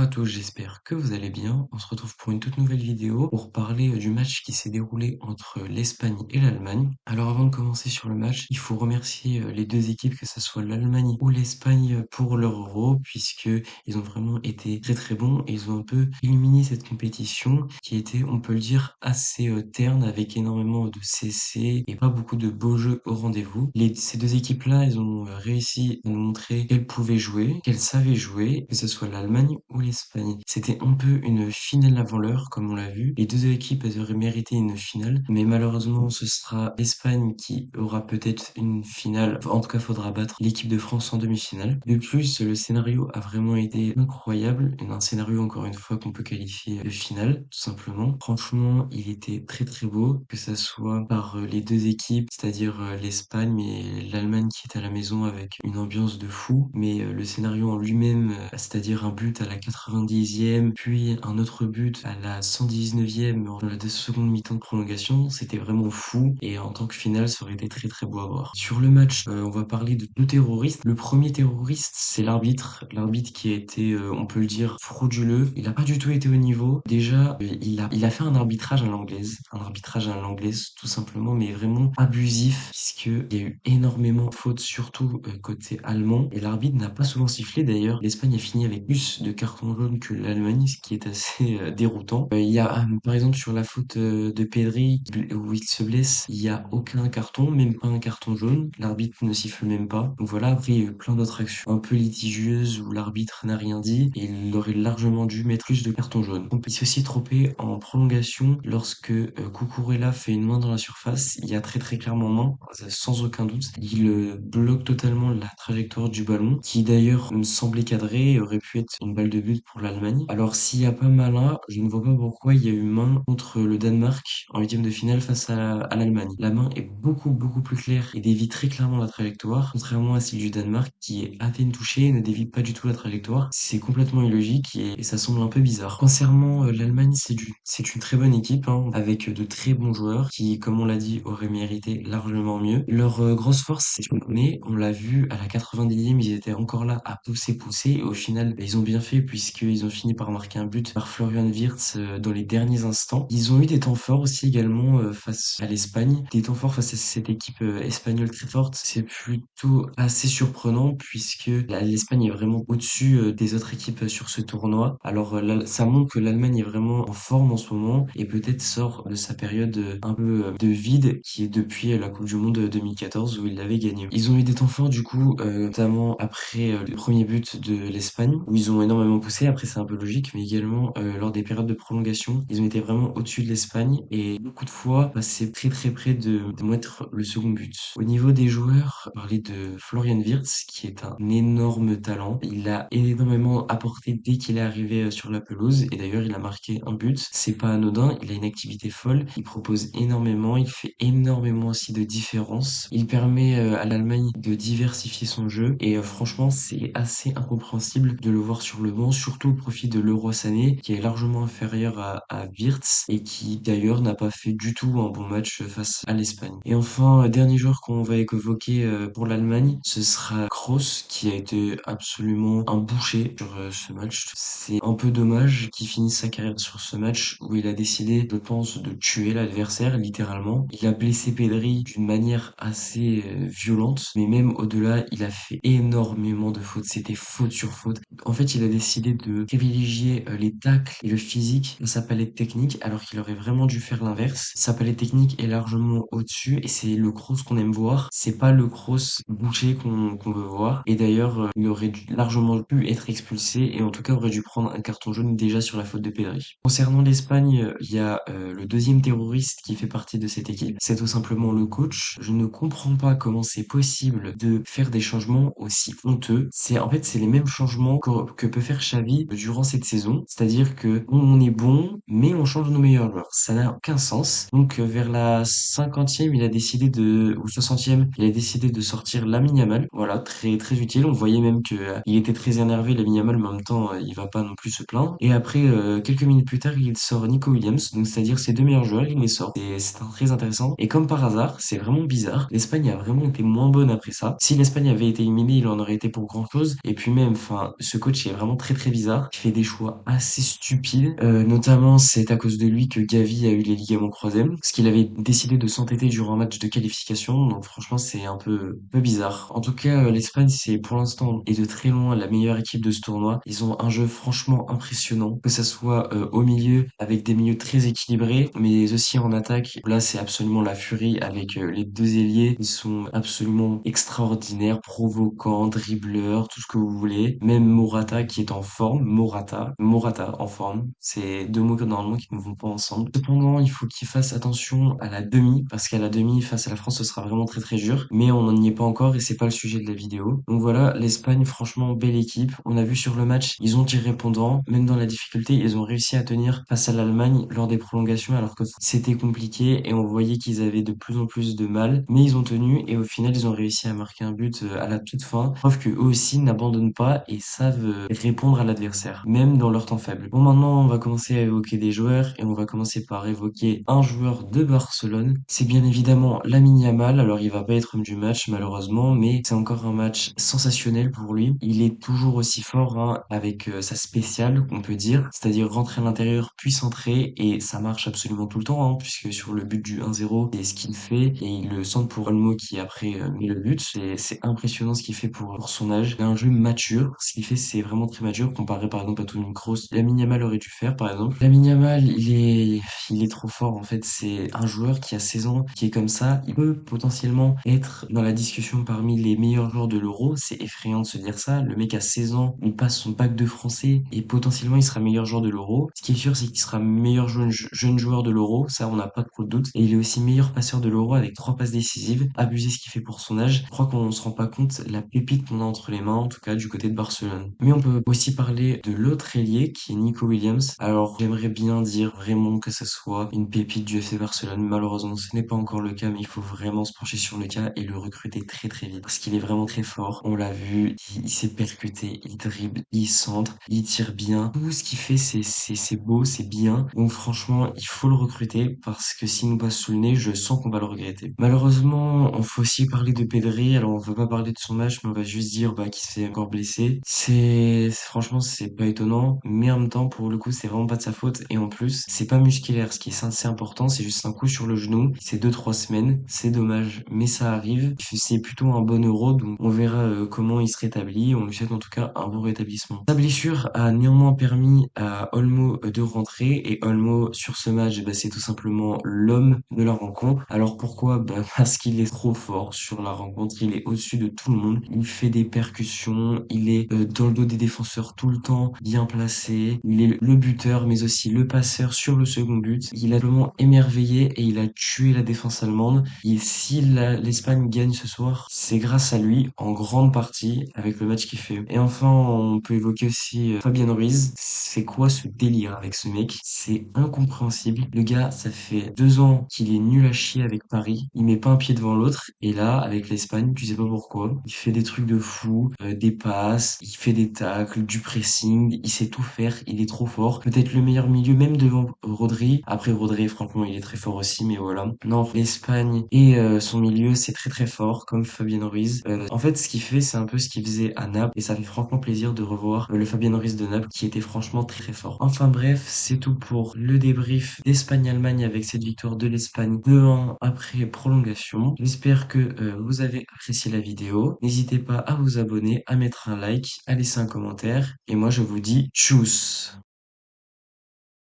Bonjour à tous, j'espère que vous allez bien. On se retrouve pour une toute nouvelle vidéo pour parler du match qui s'est déroulé entre l'Espagne et l'Allemagne. Alors avant de commencer sur le match, il faut remercier les deux équipes, que ce soit l'Allemagne ou l'Espagne, pour leur euro, puisque ils ont vraiment été très très bons et ils ont un peu illuminé cette compétition qui était, on peut le dire, assez terne, avec énormément de CC et pas beaucoup de beaux jeux au rendez-vous. Ces deux équipes-là, elles ont réussi à nous montrer qu'elles pouvaient jouer, qu'elles savaient jouer, que ce soit l'Allemagne ou l'Espagne. C'était un peu une finale avant l'heure, comme on l'a vu. Les deux équipes, elles auraient mérité une finale, mais malheureusement, ce sera l'Espagne qui aura peut-être une finale. Enfin, en tout cas, faudra battre l'équipe de France en demi-finale. De plus, le scénario a vraiment été incroyable. Un scénario, encore une fois, qu'on peut qualifier de finale, tout simplement. Franchement, il était très très beau, que ça soit par les deux équipes, c'est-à-dire l'Espagne et l'Allemagne qui est à la maison avec une ambiance de fou, mais le scénario en lui-même, c'est-à-dire un but à la 90e, puis un autre but à la 119e dans la seconde mi-temps de prolongation, c'était vraiment fou, et en tant que finale, ça aurait été très très beau à voir. Sur le match, on va parler de deux terroristes. Le premier terroriste, c'est l'arbitre qui a été, on peut le dire, frauduleux. Il n'a pas du tout été au niveau. Déjà, il a fait un arbitrage à l'anglaise, tout simplement, mais vraiment abusif, puisque il y a eu énormément de fautes, surtout côté allemand, et l'arbitre n'a pas souvent sifflé. D'ailleurs, l'Espagne a fini avec plus de cartons jaunes que l'Allemagne, ce qui est assez déroutant. Il y a, par exemple, sur la faute de Pedri, où il se blesse, il y a aucun carton, même pas un carton jaune. L'arbitre ne siffle même pas. Donc voilà, après, il y a eu plein d'autres actions un peu litigieuses où l'arbitre n'a rien dit, et il aurait largement dû mettre plus de cartons jaunes. On peut aussi troper en prolongation lorsque Cucurella fait une main dans la surface. Il y a très très clairement main, sans aucun doute. Il bloque totalement la trajectoire du ballon, qui d'ailleurs me semblait cadré et aurait pu être une balle de but pour l'Allemagne. Alors s'il y a pas malin, je ne vois pas pourquoi il y a eu main contre le Danemark en huitième de finale face à l'Allemagne. La main est beaucoup beaucoup plus claire et dévie très clairement la trajectoire, contrairement à celle du Danemark qui est à peine touchée et ne dévie pas du tout la trajectoire. C'est complètement illogique et ça semble un peu bizarre. Concernant l'Allemagne, c'est une très bonne équipe, hein, avec de très bons joueurs qui, comme on l'a dit, auraient mérité largement mieux. Leur grosse force, c'est qu'on connaît, on l'a vu à la 90e, ils étaient encore là à pousser, et au final, ils ont bien fait puisqu'ils ont fini par marquer un but par Florian Wirtz dans les derniers instants. Ils ont eu des temps forts aussi également face à l'Espagne, des temps forts face à cette équipe espagnole très forte. C'est plutôt assez surprenant puisque l'Espagne est vraiment au-dessus des autres équipes sur ce tournoi. Alors là, ça montre que l'Allemagne est vraiment en forme en ce moment et peut-être sort de sa période un peu de vide qui est depuis la Coupe du Monde 2014 où ils l'avaient gagné. Ils ont eu des temps forts du coup, notamment après le premier but de l'Espagne où ils ont énormément poussé. Après c'est un peu logique, mais également lors des périodes de prolongation, ils ont été vraiment au-dessus de l'Espagne et beaucoup de fois c'est très très près de mettre le second but. Au niveau des joueurs, parler de Florian Wirtz qui est un énorme talent. Il a énormément apporté dès qu'il est arrivé sur la pelouse et d'ailleurs il a marqué un but. C'est pas anodin, il a une activité folle, il propose énormément, il fait énormément aussi de différence. Il permet à l'Allemagne de diversifier son jeu et franchement c'est assez incompréhensible de le voir sur le banc, surtout au profit de Leroy Sané qui est largement inférieur à Wirtz et qui d'ailleurs n'a pas fait du tout un bon match face à l'Espagne. Et enfin, dernier joueur qu'on va évoquer pour l'Allemagne, ce sera Kroos qui a été absolument un boucher sur ce match. C'est un peu dommage qu'il finisse sa carrière sur ce match où il a décidé, je pense, de tuer l'adversaire littéralement. Il a blessé Pedri d'une manière assez violente, mais même au-delà, il a fait énormément de fautes. C'était faute sur faute. En fait, il a décidé de privilégier les tacles et le physique dans sa palette technique, alors qu'il aurait vraiment dû faire l'inverse. Sa palette technique est largement au-dessus, et c'est le Kroos qu'on aime voir. C'est pas le Kroos bouché qu'on veut voir. Et d'ailleurs, il aurait largement pu être expulsé, et en tout cas aurait dû prendre un carton jaune déjà sur la faute de Pedri. Concernant l'Espagne, il y a le deuxième terroriste qui fait partie de cette équipe. C'est tout simplement le coach. Je ne comprends pas comment c'est possible de faire des changements aussi honteux. C'est les mêmes changements que peut faire Xavi durant cette saison. C'est-à-dire que on est bon, mais on change nos meilleurs joueurs. Ça n'a aucun sens. Donc vers la 50e, il a décidé ou 60e, il a décidé de sortir Lamine Yamal. Voilà, très très utile. On voyait même que il était très énervé Lamine Yamal, mais en même temps, il va pas non plus se plaindre. Et après, quelques minutes plus tard, il sort Nico Williams, donc c'est-à-dire ses deux meilleurs joueurs, il les sort. Et c'est très intéressant. Et comme par hasard, c'est vraiment bizarre. L'Espagne a vraiment été moins bonne après ça. Si l'Espagne avait été éliminée, il en aurait été pour grand chose. Et puis même, enfin, ce coach est vraiment très très très bizarre. Il fait des choix assez stupides. Notamment, c'est à cause de lui que Gavi a eu les ligaments croisés, parce qu'il avait décidé de s'entêter durant un match de qualification. Donc franchement, c'est un peu bizarre. En tout cas, l'Espagne, c'est pour l'instant et de très loin la meilleure équipe de ce tournoi. Ils ont un jeu franchement impressionnant, que ça soit au milieu avec des milieux très équilibrés, mais aussi en attaque. Là, c'est absolument la furie avec les deux ailiers. Ils sont absolument extraordinaires, provoquants, dribbleurs, tout ce que vous voulez. Même Morata qui est en forme, Morata en forme. C'est deux mots que normalement qui ne vont pas ensemble. Cependant, il faut qu'il fasse attention à la demi, parce qu'à la demi, face à la France, ce sera vraiment très très dur. Mais on n'en y est pas encore et c'est pas le sujet de la vidéo. Donc voilà, l'Espagne, franchement, belle équipe. On a vu sur le match, ils ont tiré répondant. Même dans la difficulté, ils ont réussi à tenir face à l'Allemagne lors des prolongations, alors que c'était compliqué et on voyait qu'ils avaient de plus en plus de mal. Mais ils ont tenu et au final, ils ont réussi à marquer un but à la toute fin. Preuve qu'eux aussi n'abandonnent pas et savent répondre à l'adversaire, même dans leur temps faible. Bon, maintenant, on va commencer à évoquer des joueurs et on va commencer par évoquer un joueur de Barcelone. C'est bien évidemment Lamine Yamal. Alors, il va pas être homme du match, malheureusement, mais c'est encore un match sensationnel pour lui. Il est toujours aussi fort, hein, avec sa spéciale, on peut dire, c'est-à-dire rentrer à l'intérieur puis centrer et ça marche absolument tout le temps, hein, puisque sur le but du 1-0, c'est ce qu'il fait et il le centre pour Olmo qui après met le but. C'est impressionnant ce qu'il fait pour son âge. Il a un jeu mature. Ce qu'il fait, c'est vraiment très mature comparé par exemple à Toni Kroos. Lamine Yamal aurait dû faire, par exemple. Lamine Yamal, il est trop fort, en fait. C'est un joueur qui a 16 ans, qui est comme ça. Il peut potentiellement être dans la discussion parmi les meilleurs joueurs de l'Euro. C'est effrayant de se dire ça. Le mec a 16 ans, il passe son bac de français et potentiellement il sera meilleur joueur de l'Euro. Ce qui est sûr, c'est qu'il sera meilleur jeune joueur de l'Euro. Ça, on n'a pas trop de doute. Et il est aussi meilleur passeur de l'Euro avec 3 passes décisives. Abuser ce qu'il fait pour son âge. Je crois qu'on se rend pas compte la pépite qu'on a entre les mains, en tout cas du côté de Barcelone. Mais on peut aussi parler de l'autre ailier qui est Nico Williams. Alors, j'aimerais bien dire vraiment que ce soit une pépite du FC Barcelone. Malheureusement, ce n'est pas encore le cas, mais il faut vraiment se pencher sur le cas et le recruter très très vite. Parce qu'il est vraiment très fort. On l'a vu, il s'est percuté, il dribble, il centre, il tire bien. Tout ce qu'il fait, c'est beau, c'est bien. Donc franchement, il faut le recruter parce que s'il nous passe sous le nez, je sens qu'on va le regretter. Malheureusement, on faut aussi parler de Pedri. Alors, on veut pas parler de son match, mais on va juste dire bah, qu'il s'est encore blessé. Franchement, c'est pas étonnant, mais en même temps, pour le coup, c'est vraiment pas de sa faute. Et en plus, c'est pas musculaire, ce qui est assez important, c'est juste un coup sur le genou. C'est 2, 3 semaines, c'est dommage, mais ça arrive. C'est plutôt un bon euro, donc on verra comment il se rétablit. On lui souhaite en tout cas un bon rétablissement. Sa blessure a néanmoins permis à Olmo de rentrer, et Olmo sur ce match, bah, c'est tout simplement l'homme de la rencontre. Alors pourquoi? Bah, parce qu'il est trop fort sur la rencontre, il est au-dessus de tout le monde, il fait des percussions, il est dans le dos des défenseurs tout le temps, bien placé, il est le buteur mais aussi le passeur sur le second but. Il a vraiment émerveillé et il a tué la défense allemande. Et si l'Espagne gagne ce soir, c'est grâce à lui en grande partie avec le match qu'il fait. Et enfin, on peut évoquer aussi Fabian Ruiz. C'est quoi ce délire avec ce mec? C'est incompréhensible. Le gars, ça fait 2 ans qu'il est nul à chier avec Paris. Il met pas un pied devant l'autre. Et là, avec l'Espagne, tu sais pas pourquoi. Il fait des trucs de fou, des passes, il fait des tacles, du pressing. Il sait tout faire. Il est trop fort. Peut-être le meilleur milieu, même devant Rodri. Après, Rodri, franchement, il est très fort aussi, mais voilà. Non, l'Espagne et son milieu, c'est très très fort, comme Fabien Ruiz. En fait, ce qu'il fait, c'est un peu ce qu'il faisait à Naples. Et ça fait franchement plaisir de revoir le Fabien Ruiz de Naples, qui était franchement très très fort. Enfin bref, c'est tout pour le débrief d'Espagne-Allemagne avec cette victoire de l'Espagne 2-1 après prolongation. J'espère que vous avez apprécié la vidéo. N'hésitez pas à vous abonner, à mettre un like, à laisser un commentaire. Et moi, je vous dis tchuss!